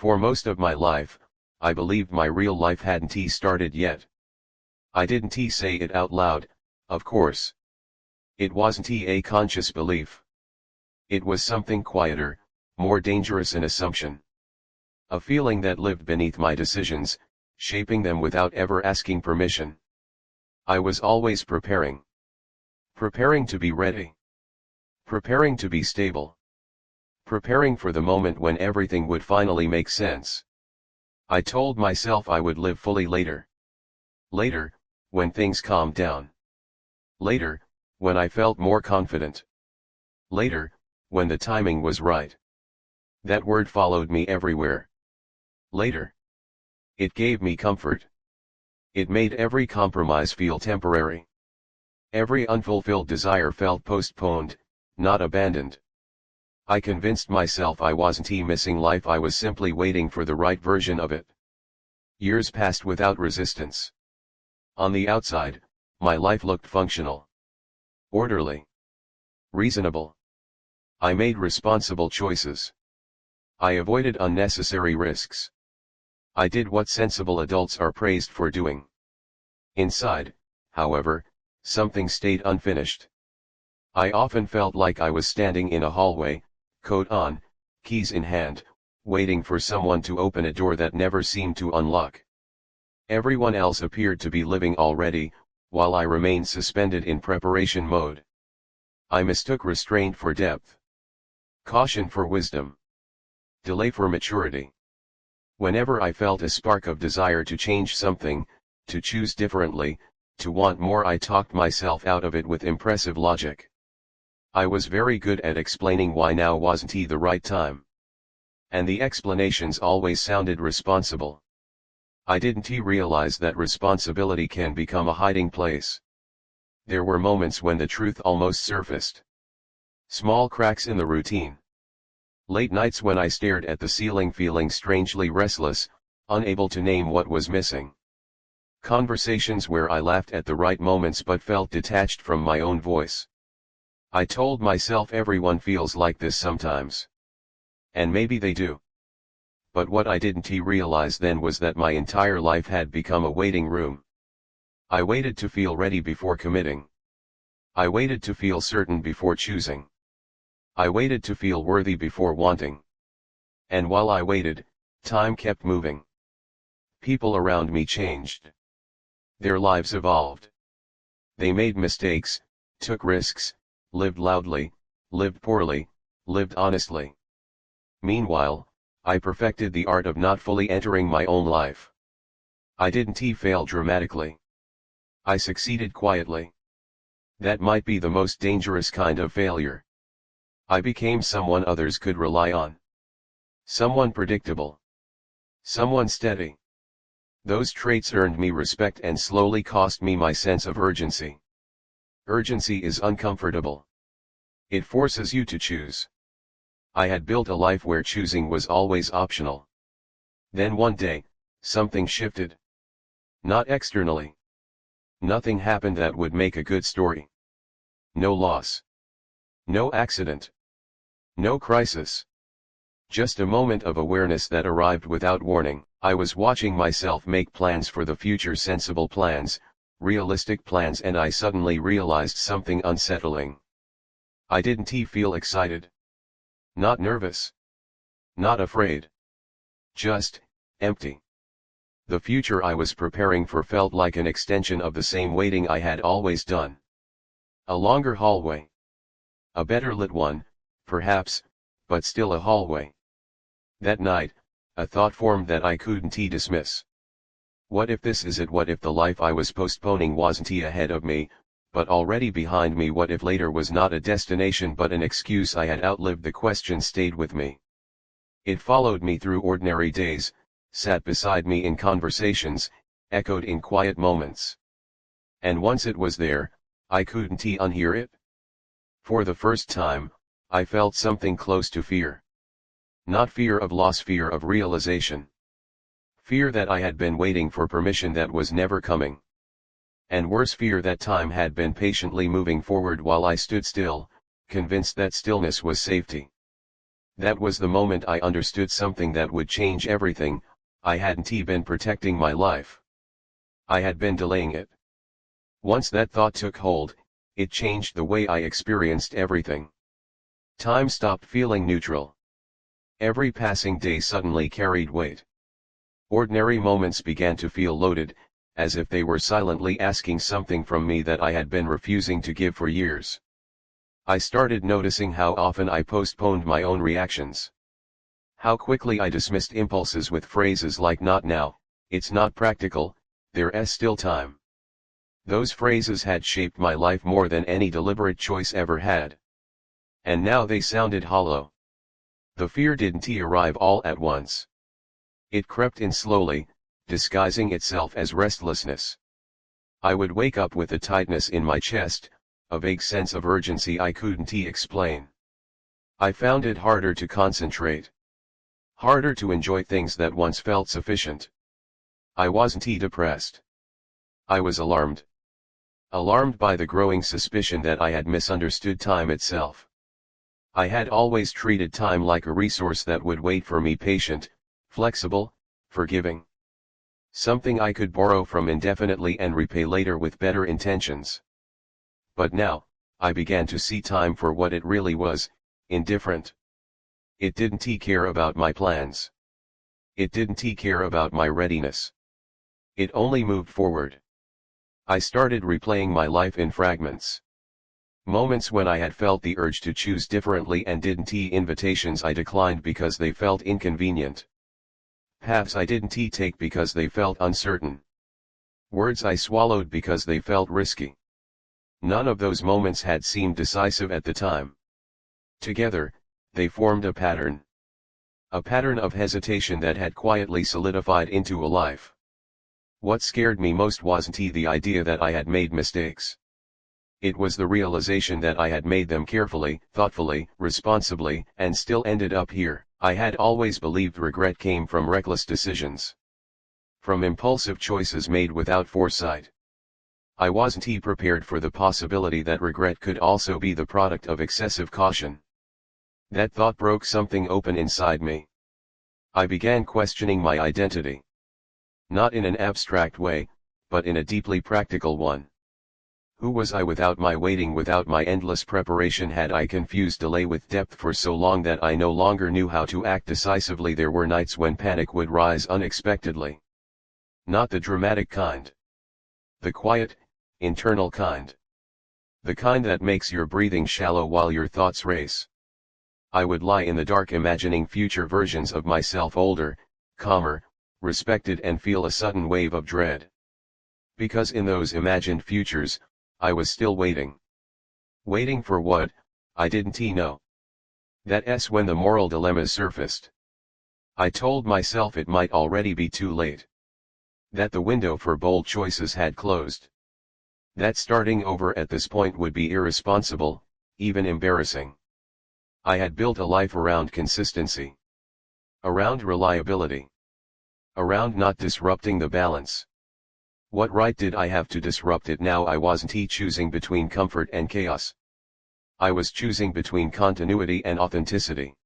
For most of my life, I believed my real life hadn't started yet. I didn't say it out loud, of course. It wasn't a conscious belief. It was something quieter, more dangerous, an assumption. A feeling that lived beneath my decisions, shaping them without ever asking permission. I was always preparing. Preparing to be ready. Preparing to be stable. Preparing for the moment when everything would finally make sense. I told myself I would live fully later. Later, when things calmed down. Later, when I felt more confident. Later, when the timing was right. That word followed me everywhere. Later. It gave me comfort. It made every compromise feel temporary. Every unfulfilled desire felt postponed, not abandoned. I convinced myself I wasn't missing life, I was simply waiting for the right version of it. Years passed without resistance. On the outside, my life looked functional. Orderly. Reasonable. I made responsible choices. I avoided unnecessary risks. I did what sensible adults are praised for doing. Inside, however, something stayed unfinished. I often felt like I was standing in a hallway, coat on, keys in hand, waiting for someone to open a door that never seemed to unlock. Everyone else appeared to be living already, while I remained suspended in preparation mode. I mistook restraint for depth. Caution for wisdom. Delay for maturity. Whenever I felt a spark of desire to change something, to choose differently, to want more, I talked myself out of it with impressive logic. I was very good at explaining why now wasn't the right time. And the explanations always sounded responsible. I didn't realize that responsibility can become a hiding place. There were moments when the truth almost surfaced. Small cracks in the routine. Late nights when I stared at the ceiling feeling strangely restless, unable to name what was missing. Conversations where I laughed at the right moments but felt detached from my own voice. I told myself everyone feels like this sometimes. And maybe they do. But what I didn't realize then was that my entire life had become a waiting room. I waited to feel ready before committing. I waited to feel certain before choosing. I waited to feel worthy before wanting. And while I waited, time kept moving. People around me changed. Their lives evolved. They made mistakes, took risks, lived loudly, lived poorly, lived honestly. Meanwhile, I perfected the art of not fully entering my own life. I didn't fail dramatically. I succeeded quietly. That might be the most dangerous kind of failure. I became someone others could rely on. Someone predictable. Someone steady. Those traits earned me respect and slowly cost me my sense of urgency. Urgency is uncomfortable. It forces you to choose. I had built a life where choosing was always optional. Then one day, something shifted. Not externally. Nothing happened that would make a good story. No loss. No accident. No crisis. Just a moment of awareness that arrived without warning. I was watching myself make plans for the future, sensible plans, realistic plans, and I suddenly realized something unsettling. I didn't feel excited. Not nervous. Not afraid. Just empty. The future I was preparing for felt like an extension of the same waiting I had always done. A longer hallway. A better lit one, perhaps, but still a hallway. That night, a thought formed that I couldn't dismiss. What if this is it? What if the life I was postponing wasn't ahead of me, but already behind me? What if later was not a destination but an excuse I had outlived? The question stayed with me. It followed me through ordinary days, sat beside me in conversations, echoed in quiet moments. And once it was there, I couldn't unhear it. For the first time, I felt something close to fear. Not fear of loss, fear of realization. Fear that I had been waiting for permission that was never coming. And worse, fear that time had been patiently moving forward while I stood still, convinced that stillness was safety. That was the moment I understood something that would change everything. I hadn't been protecting my life. I had been delaying it. Once that thought took hold, it changed the way I experienced everything. Time stopped feeling neutral. Every passing day suddenly carried weight. Ordinary moments began to feel loaded, as if they were silently asking something from me that I had been refusing to give for years. I started noticing how often I postponed my own reactions. How quickly I dismissed impulses with phrases like "not now," "it's not practical," "there's still time." Those phrases had shaped my life more than any deliberate choice ever had. And now they sounded hollow. The fear didn't arrive all at once. It crept in slowly, disguising itself as restlessness. I would wake up with a tightness in my chest, a vague sense of urgency I couldn't explain. I found it harder to concentrate. Harder to enjoy things that once felt sufficient. I wasn't depressed. I was alarmed. Alarmed by the growing suspicion that I had misunderstood time itself. I had always treated time like a resource that would wait for me, patient, flexible, forgiving. Something I could borrow from indefinitely and repay later with better intentions. But now, I began to see time for what it really was: indifferent. It didn't care about my plans. It didn't care about my readiness. It only moved forward. I started replaying my life in fragments. Moments when I had felt the urge to choose differently and didn't, invitations I declined because they felt inconvenient. Paths I didn't take because they felt uncertain. Words I swallowed because they felt risky. None of those moments had seemed decisive at the time. Together, they formed a pattern. A pattern of hesitation that had quietly solidified into a life. What scared me most wasn't the idea that I had made mistakes. It was the realization that I had made them carefully, thoughtfully, responsibly, and still ended up here. I had always believed regret came from reckless decisions. From impulsive choices made without foresight. I wasn't prepared for the possibility that regret could also be the product of excessive caution. That thought broke something open inside me. I began questioning my identity. Not in an abstract way, but in a deeply practical one. Who was I without my waiting, without my endless preparation? Had I confused delay with depth for so long that I no longer knew how to act decisively? There were nights when panic would rise unexpectedly. Not the dramatic kind. The quiet, internal kind. The kind that makes your breathing shallow while your thoughts race. I would lie in the dark imagining future versions of myself, older, calmer, respected, and feel a sudden wave of dread. Because in those imagined futures, I was still waiting. Waiting for what? I didn't know. That's when the moral dilemmas surfaced. I told myself it might already be too late. That the window for bold choices had closed. That starting over at this point would be irresponsible, even embarrassing. I had built a life around consistency. Around reliability. Around not disrupting the balance. What right did I have to disrupt it now? I wasn't choosing between comfort and chaos. I was choosing between continuity and authenticity.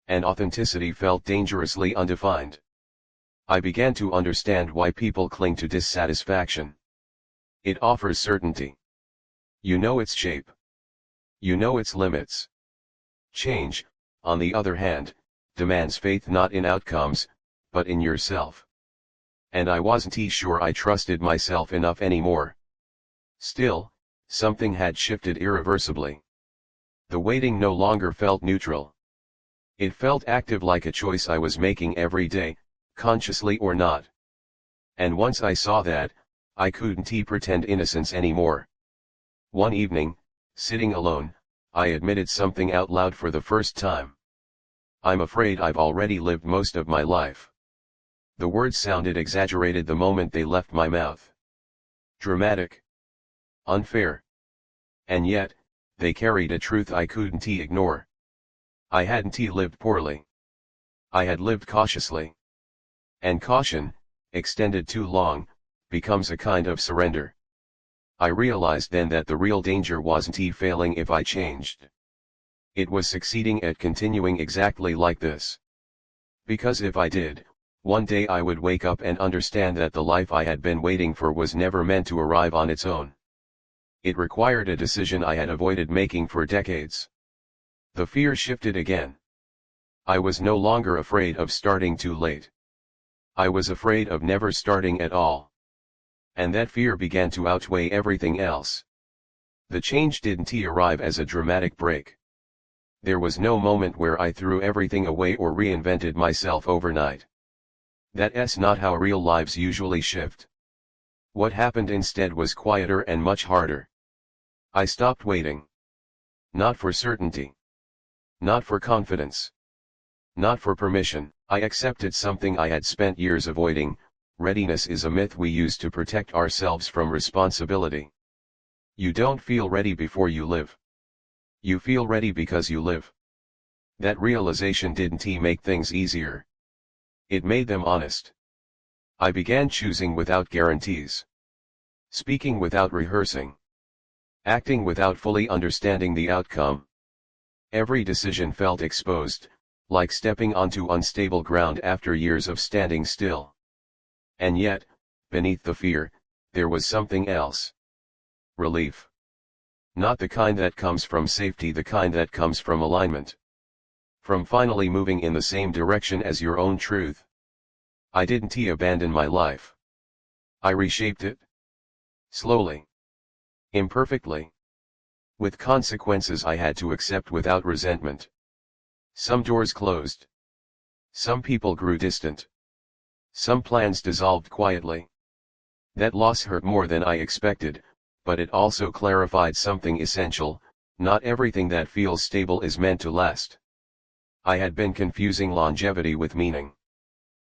And authenticity felt dangerously undefined. I began to understand why people cling to dissatisfaction. It offers certainty. You know its shape. You know its limits. Change, on the other hand, demands faith, not in outcomes, but in yourself. And I wasn't sure I trusted myself enough anymore. Still, something had shifted irreversibly. The waiting no longer felt neutral. It felt active, like a choice I was making every day, consciously or not. And once I saw that, I couldn't pretend innocence anymore. One evening, sitting alone, I admitted something out loud for the first time. I'm afraid I've already lived most of my life. The words sounded exaggerated the moment they left my mouth. Dramatic. Unfair. And yet, they carried a truth I couldn't ignore. I hadn't lived poorly. I had lived cautiously. And caution, extended too long, becomes a kind of surrender. I realized then that the real danger wasn't failing if I changed. It was succeeding at continuing exactly like this. Because if I did, one day I would wake up and understand that the life I had been waiting for was never meant to arrive on its own. It required a decision I had avoided making for decades. The fear shifted again. I was no longer afraid of starting too late. I was afraid of never starting at all. And that fear began to outweigh everything else. The change didn't arrive as a dramatic break. There was no moment where I threw everything away or reinvented myself overnight. That's not how real lives usually shift. What happened instead was quieter and much harder. I stopped waiting. Not for certainty. Not for confidence. Not for permission. I accepted something I had spent years avoiding. Readiness is a myth we use to protect ourselves from responsibility. You don't feel ready before you live. You feel ready because you live. That realization didn't make things easier. It made them honest. I began choosing without guarantees. Speaking without rehearsing. Acting without fully understanding the outcome. Every decision felt exposed, like stepping onto unstable ground after years of standing still. And yet, beneath the fear, there was something else. Relief. Not the kind that comes from safety, the kind that comes from alignment. From finally moving in the same direction as your own truth. I didn't abandon my life. I reshaped it. Slowly. Imperfectly. With consequences I had to accept without resentment. Some doors closed. Some people grew distant. Some plans dissolved quietly. That loss hurt more than I expected, but it also clarified something essential: not everything that feels stable is meant to last. I had been confusing longevity with meaning.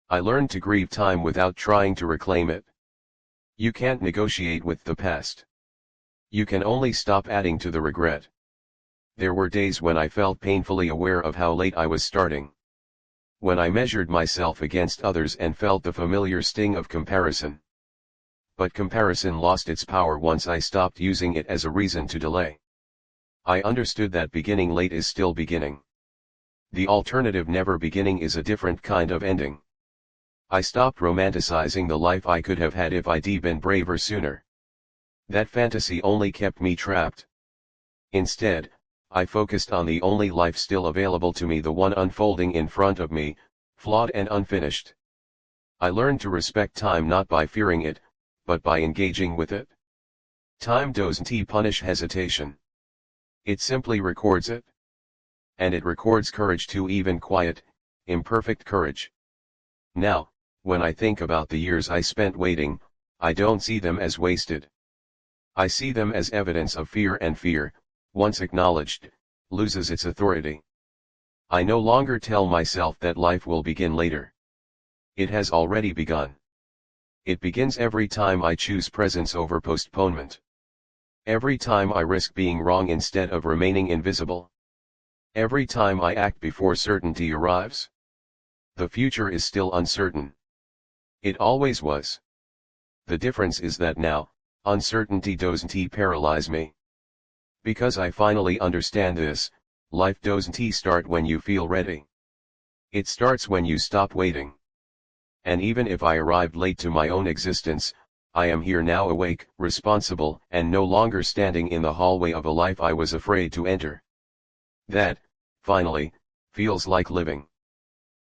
I learned to grieve time without trying to reclaim it. You can't negotiate with the past. You can only stop adding to the regret. There were days when I felt painfully aware of how late I was starting. When I measured myself against others and felt the familiar sting of comparison. But comparison lost its power once I stopped using it as a reason to delay. I understood that beginning late is still beginning. The alternative, never beginning, is a different kind of ending. I stopped romanticizing the life I could have had if I'd been braver sooner. That fantasy only kept me trapped. Instead, I focused on the only life still available to me, the one unfolding in front of me, flawed and unfinished. I learned to respect time not by fearing it, but by engaging with it. Time doesn't punish hesitation. It simply records it. And it records courage too, even quiet, imperfect courage. Now, when I think about the years I spent waiting, I don't see them as wasted. I see them as evidence of fear, and fear, once acknowledged, loses its authority. I no longer tell myself that life will begin later. It has already begun. It begins every time I choose presence over postponement. Every time I risk being wrong instead of remaining invisible. Every time I act before certainty arrives. The future is still uncertain. It always was. The difference is that now, uncertainty doesn't paralyze me. Because I finally understand this, life doesn't start when you feel ready. It starts when you stop waiting. And even if I arrived late to my own existence, I am here now, awake, responsible, and no longer standing in the hallway of a life I was afraid to enter. That, finally, feels like living.